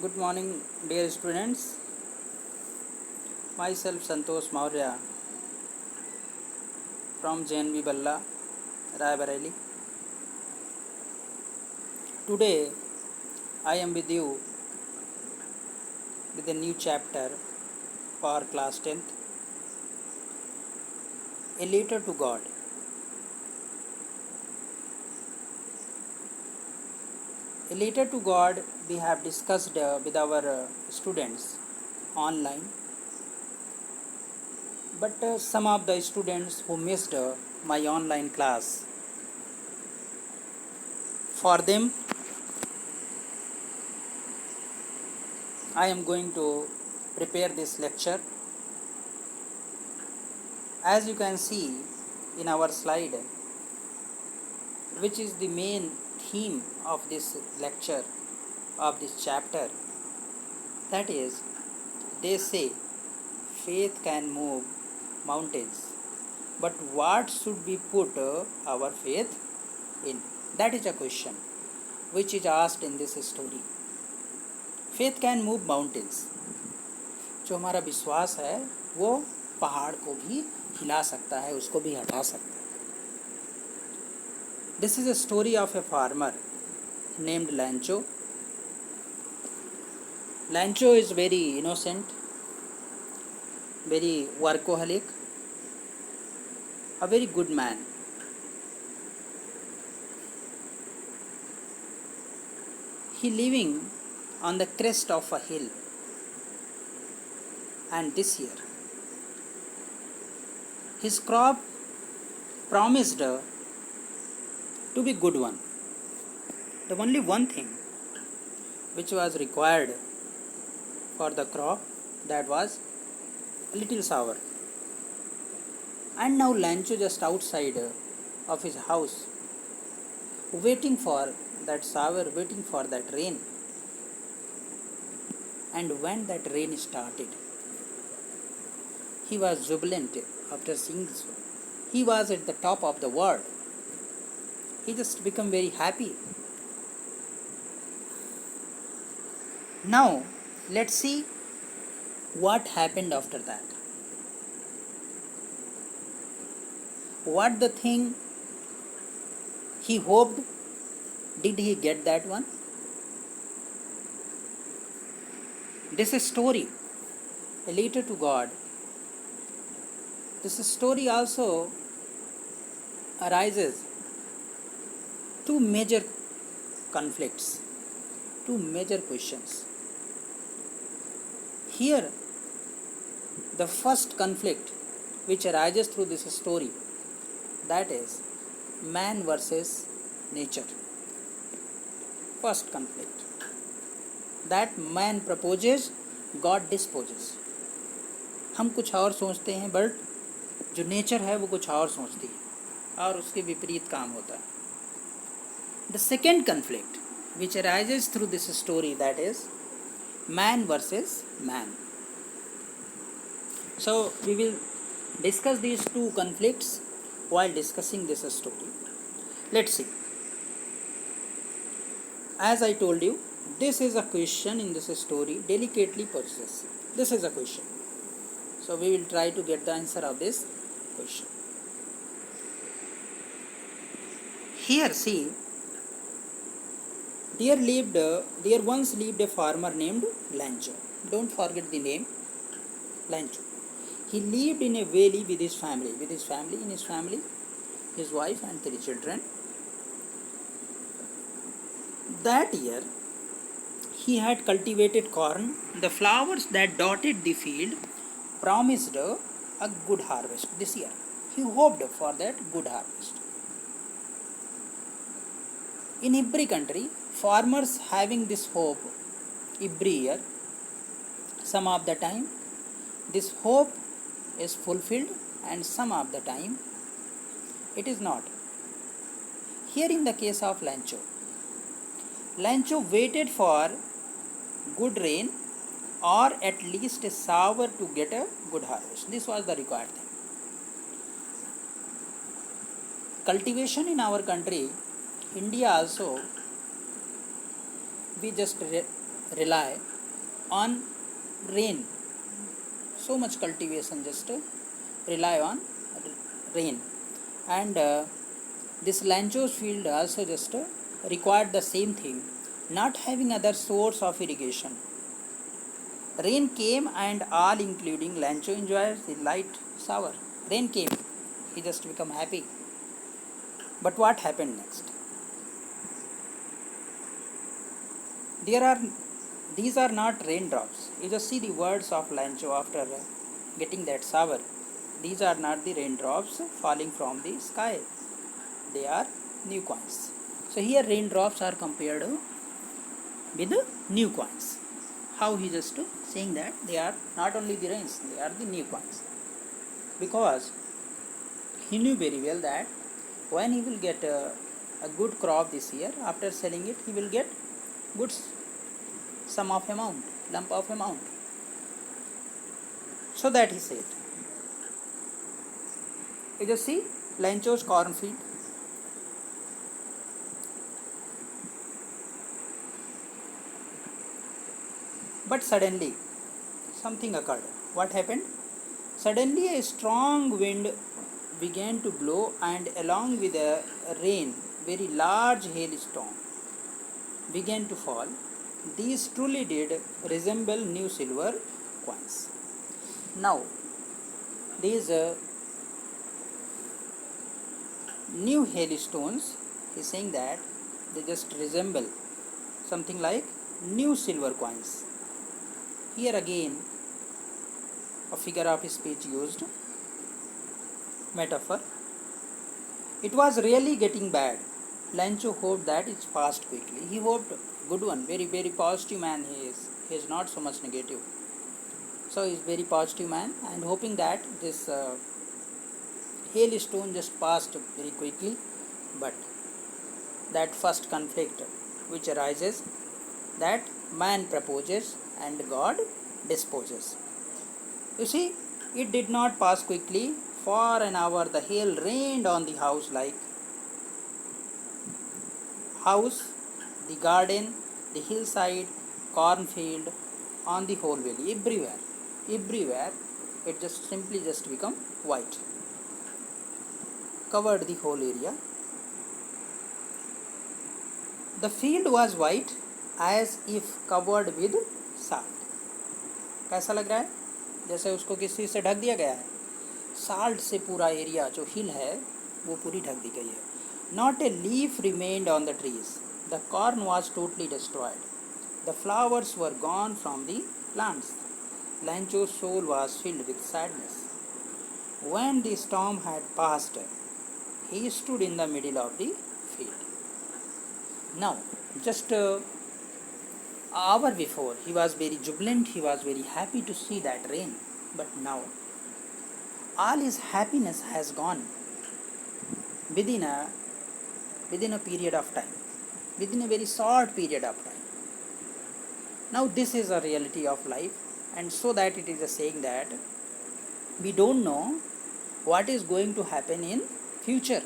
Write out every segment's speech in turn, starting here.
Good morning, dear students. Myself Santosh Maurya from JNV Balla, Raebareli. Today, I am with you with a new chapter for class 10th, A Letter to God. A letter to God we have discussed with our students online, but some of the students who missed my online class, for them, I am going to prepare this lecture. As you can see in our slide, which is the main theme of this lecture, of this chapter, that is, they say faith can move mountains, but what should we put our faith in? That is a question which is asked in this story. Faith can move mountains. जो हमारा विश्वास है वो पहाड़ को भी हिला सकता है, उसको भी हटा सकता है. This is a story of a farmer named Lancho. Lancho is very innocent, very workaholic, a very good man. He living on the crest of a hill, and this year his crop promised to be good one. The only one thing which was required for the crop, that was a little sour. And now Lancho just outside of his house, waiting for that sour, waiting for that rain. And when that rain started, he was jubilant after seeing this one. He was at the top of the world. He just became very happy. Now, let's see what happened after that. What the thing he hoped, did he get that one? This is story, a letter to God. This story also arises two major conflicts, two major questions. Here, the first conflict which arises through this story, that is man versus nature. First conflict, that man proposes, God disposes. हम कुछ और सोचते हैं, but जो nature है वो कुछ और सोचती है और उसके विपरीत काम होता है. The second conflict which arises through this story, that is man versus man. So we will discuss these two conflicts while discussing this story. Let's see. As I told you, this is a question in this story delicately poses. This is a question. So we will try to get the answer of this question. Here see, there once lived a farmer named Lancho. Don't forget the name, Lancho. He lived in a valley with his family. His wife and 3 children. That year, he had cultivated corn. The flowers that dotted the field promised a good harvest this year. He hoped for that good harvest. In every country, farmers having this hope every year. Some of the time, this hope is fulfilled, and some of the time, it is not. Here in the case of Lancho waited for good rain or at least a shower to get a good harvest. This was the required thing. Cultivation in our country, India also, we just rely on rain. So much cultivation just rely on rain. And this Lancho's field also just required the same thing, not having other source of irrigation. Rain came and all including Lancho enjoys the light shower. Rain came, he just become happy. But what happened next? There are These are not raindrops. You just see the words of Lancho after getting that shower. These are not the raindrops falling from the sky. They are new coins. So here raindrops are compared with new coins. How he just saying that they are not only the rains, they are the new coins. Because he knew very well that when he will get a good crop this year, after selling it, he will get good sum of amount, lump of amount. So that he said. You just see Lancho's cornfield. But suddenly something occurred. What happened? Suddenly a strong wind began to blow, and along with a rain, very large hailstone began to fall. These truly did resemble new silver coins. Now, these new hailstones, he is saying that they just resemble something like new silver coins. Here again, a figure of speech used, metaphor. It was really getting bad. Lancho hoped that it passed quickly. He hoped, good one, very, very positive man he is. He is not so much negative. So he is very positive man and hoping that this hailstone just passed very quickly. But that first conflict which arises, that man proposes and God disposes. You see, it did not pass quickly. For an hour the hail rained on the house, the garden, the hillside, cornfield, on the whole valley, everywhere it just simply just become white, covered the whole area. The field was white as if covered with salt. कैसा लग रहा है? जैसे उसको किस चीज़ से ढक दिया गया है, साल्ट से पूरा एरिया जो हिल है वो पूरी ढक दी गई है. Not a leaf remained on the trees. The corn was totally destroyed. The flowers were gone from the plants. Lancho's soul was filled with sadness. When the storm had passed, he stood in the middle of the field. Now, just an hour before, he was very jubilant, he was very happy to see that rain. But now, all his happiness has gone within a period of time, within a very short period of time. Now this is a reality of life, and so that it is a saying that we don't know what is going to happen in future.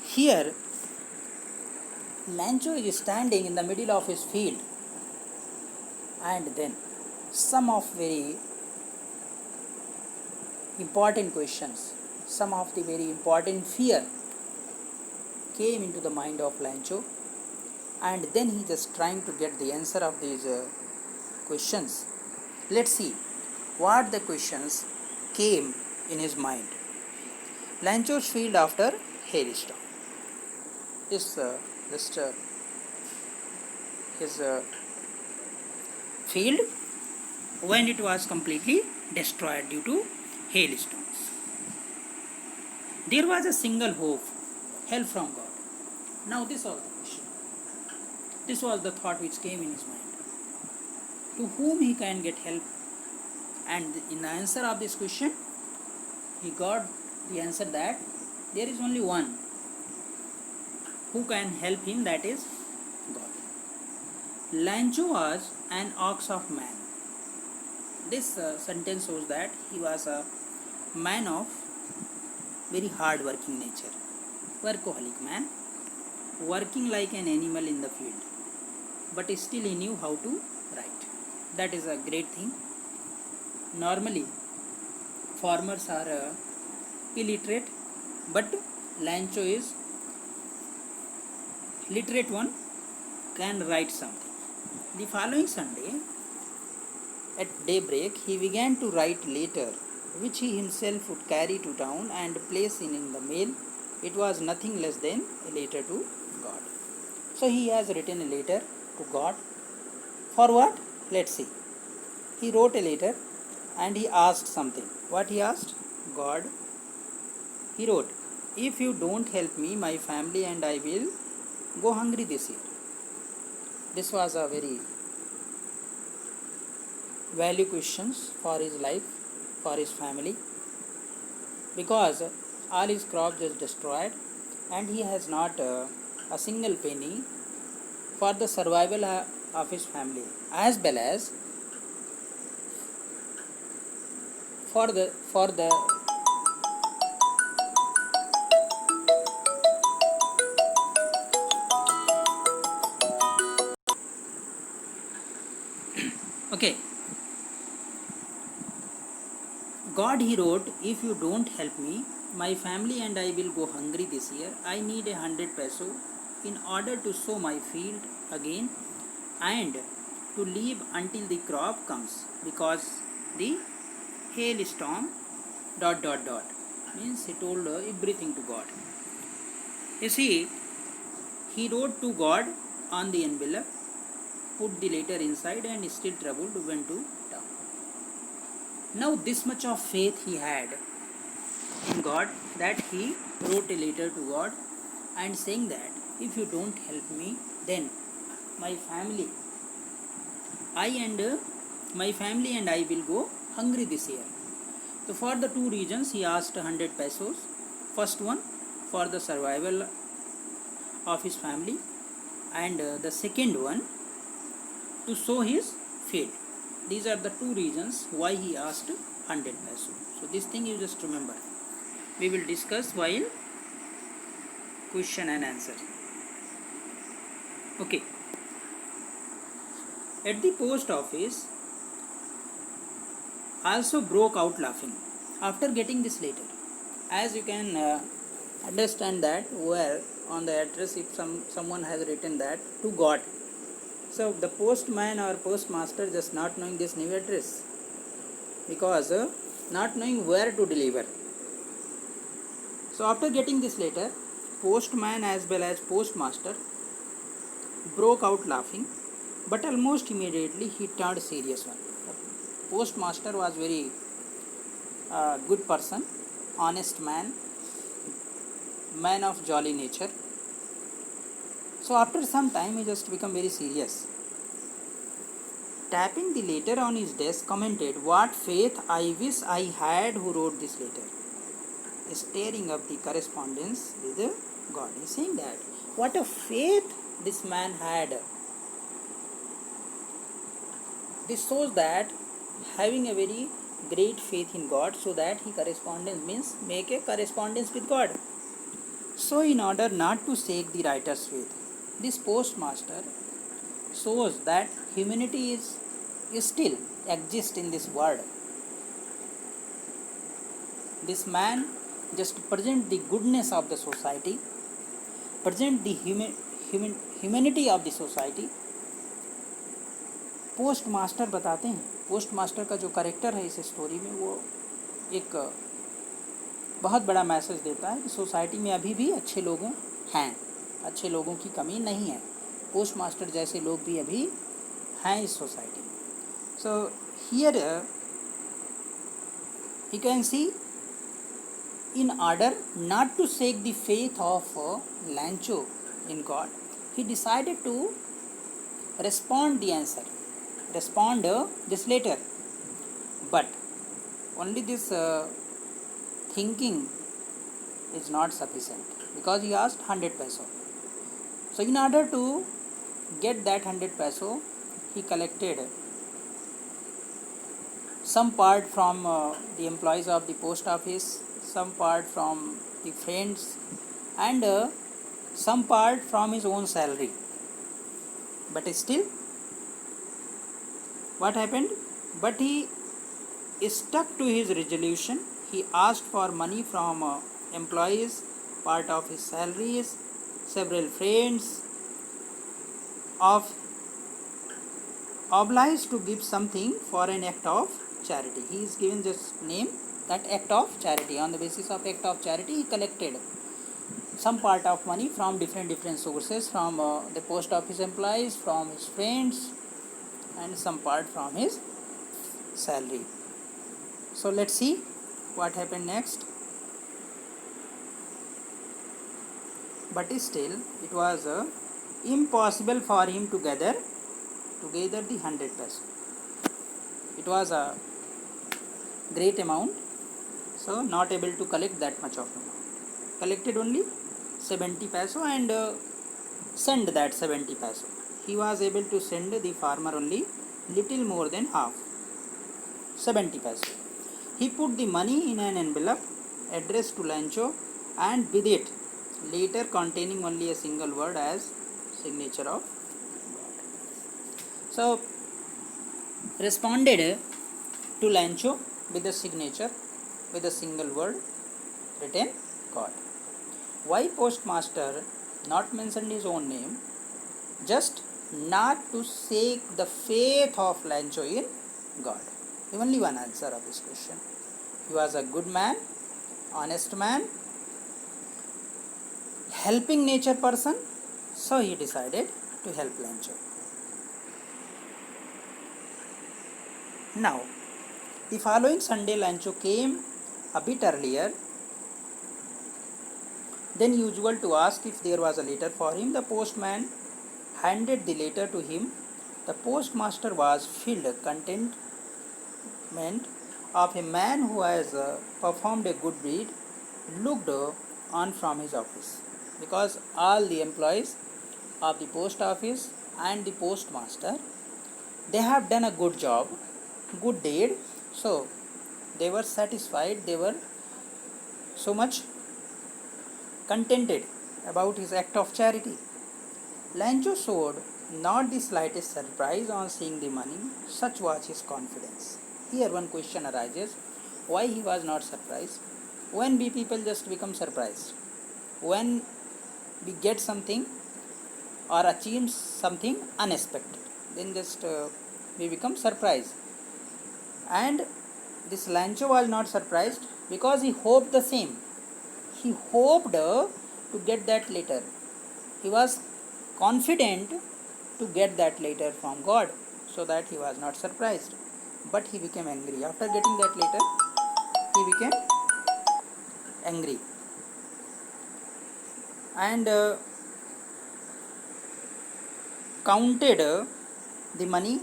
Here Lancho is standing in the middle of his field, and then some of very important questions, some of the very important fear came into the mind of Lancho, and then he just trying to get the answer of these questions. Let's see what the questions came in his mind. Lancho's field after hailstorm. His field when it was completely destroyed due to hailstones. There was a single hope, help from God. Now this was the question. This was the thought which came in his mind. To whom he can get help? And in the answer of this question, he got the answer that there is only one who can help him, that is God. Lancho was an ox of man. This sentence shows that he was a man of very hard working nature, workaholic man, working like an animal in the field. but still he knew how to write. That is a great thing. Normally, farmers are illiterate, but Lancho is literate one, can write something. The following Sunday, at daybreak, he began to write letter, which he himself would carry to town and place in the mail. It was nothing less than a letter to God. So he has written a letter to God. For what? Let's see. He wrote a letter and he asked something. What he asked? God. He wrote, if you don't help me, my family and I will go hungry this year. This was a very value questions for his life, for his family, because all his crops is destroyed and he has not a single penny for the survival of his family, as well as for the okay. God, he wrote, if you don't help me, my family and I will go hungry this year. I need 100 peso in order to sow my field again and to leave until the crop comes, because the hailstorm ... means he told everything to God. You see, he wrote to God on the envelope, put the letter inside, and still troubled went to town. Now this much of faith he had in God that he wrote a letter to God and saying that if you don't help me, then my family my family and I will go hungry this year. So for the two reasons he asked 100 pesos. First one, for the survival of his family, and the second one, to sow his field. These are the two reasons why he asked 100 pesos. So this thing you just remember. We will discuss while question and answer. Okay. At the post office, also broke out laughing after getting this letter. As you can understand that where on the address, if someone has written that to God, so the postman or postmaster just not knowing this new address, because not knowing where to deliver. So after getting this letter, postman as well as postmaster broke out laughing, but almost immediately he turned serious one. The postmaster was very good person, honest man, man of jolly nature. So after some time he just become very serious. Tapping the letter on his desk, commented, what faith I wish I had who wrote this letter. Staring up the correspondence with God. He is saying that what a faith this man had. This shows that having a very great faith in God, so that he correspondence means make a correspondence with God. So in order not to shake the writer's faith, this postmaster shows that humanity is still exists in this world. This man just present the goodness of the society, present the humanity of the society. Post master बताते हैं, post master का जो character है इस story में, वो एक बहुत बड़ा मैसेज देता है कि सोसाइटी में अभी भी अच्छे लोग हैं, अच्छे लोगों की कमी नहीं है, पोस्ट मास्टर जैसे लोग भी अभी हैं इस सोसाइटी में. So here you can see, in order not to shake the faith of Lancho in God, he decided to respond this letter. But only this thinking is not sufficient, because he asked 100 peso. So in order to get that 100 peso, he collected some part from the employees of the post office, some part from the friends, and some part from his own salary. But still, what happened? But he stuck to his resolution. He asked for money from employees, part of his salaries, several friends, of obliged to give something for an act of charity. He is given this name, that act of charity. On the basis of act of charity, he collected some part of money from different sources, from the post office employees, from his friends, and some part from his salary. So let's see what happened next. But still, it was impossible for him to gather together the 100 peso. It was a great amount, so not able to collect that much of amount. Collected only 70 peso and send that 70 peso. He was able to send the farmer only little more than half, 70 peso. He put the money in an envelope addressed to Lancho and with it later containing only a single word as signature of God. So responded to Lancho with a signature with a single word written God. Why postmaster not mentioned his own name? Just not to shake the faith of Lancho in God. Only one answer of this question. He was a good man, honest man, helping nature person, so he decided to help Lancho. Now, the following Sunday, Lancho came a bit earlier than usual to ask if there was a letter for him. The postman handed the letter to him. The postmaster was filled contentment of a man who has performed a good deed, looked on from his office, because all the employees of the post office and the postmaster, they have done a good job, good deed, so they were satisfied, they were so much contented about his act of charity. Lancho showed not the slightest surprise on seeing the money, such was his confidence. Here one question arises, why he was not surprised? When we people just become surprised? When we get something or achieve something unexpected, then just we become surprised. And this Lancho was not surprised because he hoped the same. He hoped to get that letter. He was confident to get that letter from God, so that he was not surprised. But he became angry. After getting that letter, he became angry. And counted the money.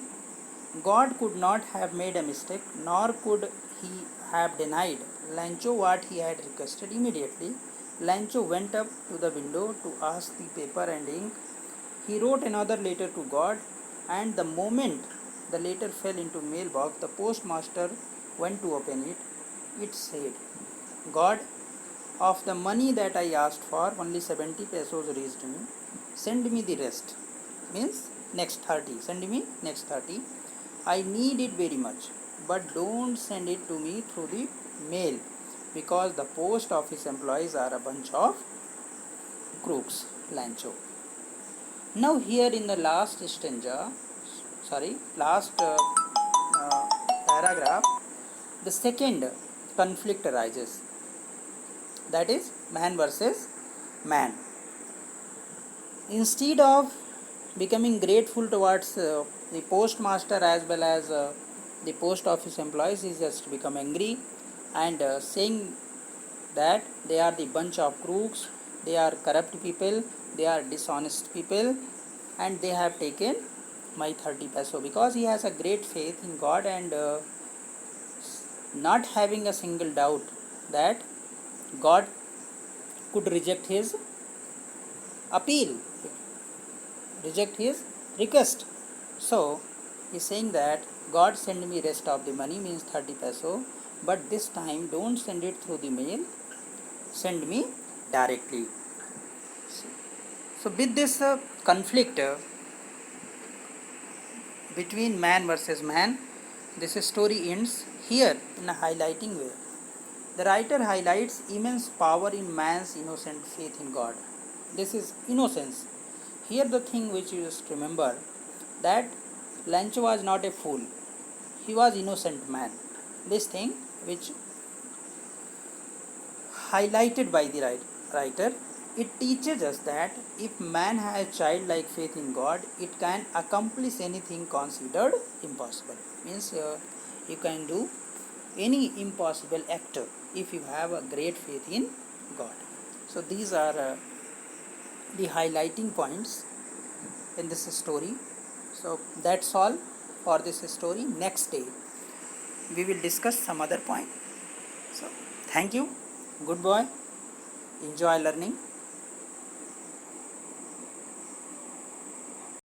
God could not have made a mistake, nor could he have denied Lancho what he had requested. Immediately, Lancho went up to the window to ask the paper and ink. He wrote another letter to God, and the moment the letter fell into mailbox, the postmaster went to open it. It said, God, of the money that I asked for, only 70 pesos reached me. Send me the rest. Means next 30. Send me next 30. I need it very much, but don't send it to me through the mail, because the post office employees are a bunch of crooks. Lancho. Now here in the last paragraph, the second conflict arises. That is man versus man. Instead of becoming grateful towards the postmaster as well as the post office employees, he just become angry and saying that they are the bunch of crooks, they are corrupt people, they are dishonest people, and they have taken my 30 peso, because he has a great faith in God and not having a single doubt that God could reject his appeal, reject his request. So he is saying that God send me rest of the money, means 30 peso, but this time don't send it through the mail, send me directly. So with this conflict, between man versus man. This story ends here in a highlighting way. The writer highlights immense power in man's innocent faith in God. This is innocence. Here the thing which you just remember, that Lynch was not a fool. He was innocent man. This thing which highlighted by the writer, it teaches us that if man has childlike faith in God, it can accomplish anything considered impossible. Means you can do any impossible act if you have a great faith in God. So these are the highlighting points in this story. So that's all for this story. Next day we will discuss some other point. So thank you. Good boy. Enjoy learning.